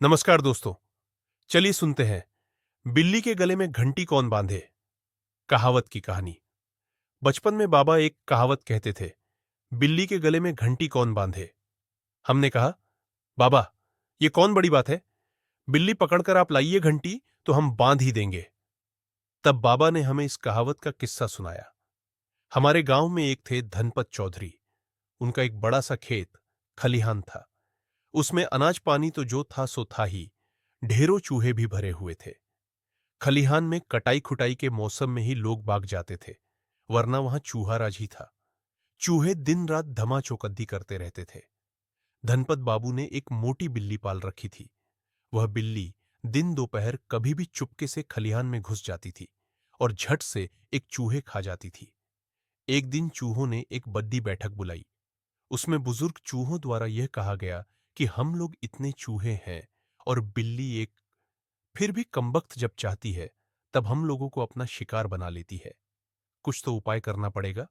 नमस्कार दोस्तों। चलिए सुनते हैं बिल्ली के गले में घंटी कौन बांधे। कहावत की कहानी। बचपन में बाबा एक कहावत कहते थे, बिल्ली के गले में घंटी कौन बांधे। हमने कहा, बाबा ये कौन बड़ी बात है, बिल्ली पकड़कर आप लाइए घंटी तो हम बांध ही देंगे। तब बाबा ने हमें इस कहावत का किस्सा सुनाया। हमारे गांव में एक थे धनपत चौधरी। उनका एक बड़ा सा खेत खलिहान था। उसमें अनाज पानी तो जो था सो था ही, ढेरों चूहे भी भरे हुए थे। खलिहान में कटाई खुटाई के मौसम में ही लोग भाग जाते थे, वरना वहां चूहाराज ही था। चूहे दिन रात धमा चौकद्दी करते रहते थे। धनपत बाबू ने एक मोटी बिल्ली पाल रखी थी। वह बिल्ली दिन दोपहर कभी भी चुपके से खलिहान में घुस जाती थी और झट से एक चूहे खा जाती थी। एक दिन चूहों ने एक बद्दी बैठक बुलाई। उसमें बुजुर्ग चूहों द्वारा यह कहा गया कि हम लोग इतने चूहे हैं और बिल्ली एक, फिर भी कमबख्त जब चाहती है तब हम लोगों को अपना शिकार बना लेती है। कुछ तो उपाय करना पड़ेगा।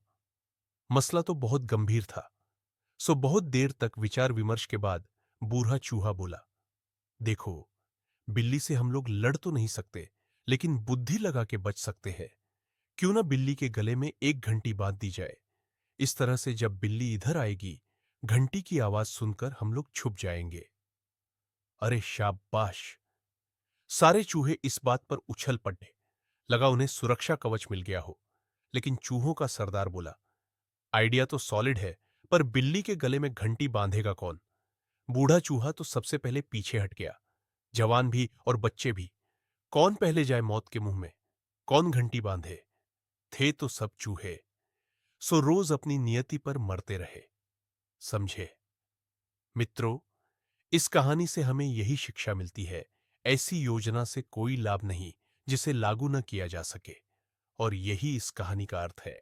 मसला तो बहुत गंभीर था। सो बहुत देर तक विचार विमर्श के बाद बूढ़ा चूहा बोला, देखो, बिल्ली से हम लोग लड़ तो नहीं सकते, लेकिन बुद्धि लगा के बच सकते हैं। क्यों ना बिल्ली के गले में एक घंटी बांध दी जाए। इस तरह से जब बिल्ली इधर आएगी, घंटी की आवाज सुनकर हम लोग छुप जाएंगे। अरे शाबाश! सारे चूहे इस बात पर उछल पड़े। लगा उन्हें सुरक्षा कवच मिल गया हो। लेकिन चूहों का सरदार बोला, आइडिया तो सॉलिड है, पर बिल्ली के गले में घंटी बांधेगा कौन। बूढ़ा चूहा तो सबसे पहले पीछे हट गया। जवान भी और बच्चे भी। कौन पहले जाए मौत के मुंह में, कौन घंटी बांधे। थे तो सब चूहे। सो रोज अपनी नियति पर मरते रहे। समझे मित्रों, इस कहानी से हमें यही शिक्षा मिलती है, ऐसी योजना से कोई लाभ नहीं जिसे लागू न किया जा सके। और यही इस कहानी का अर्थ है।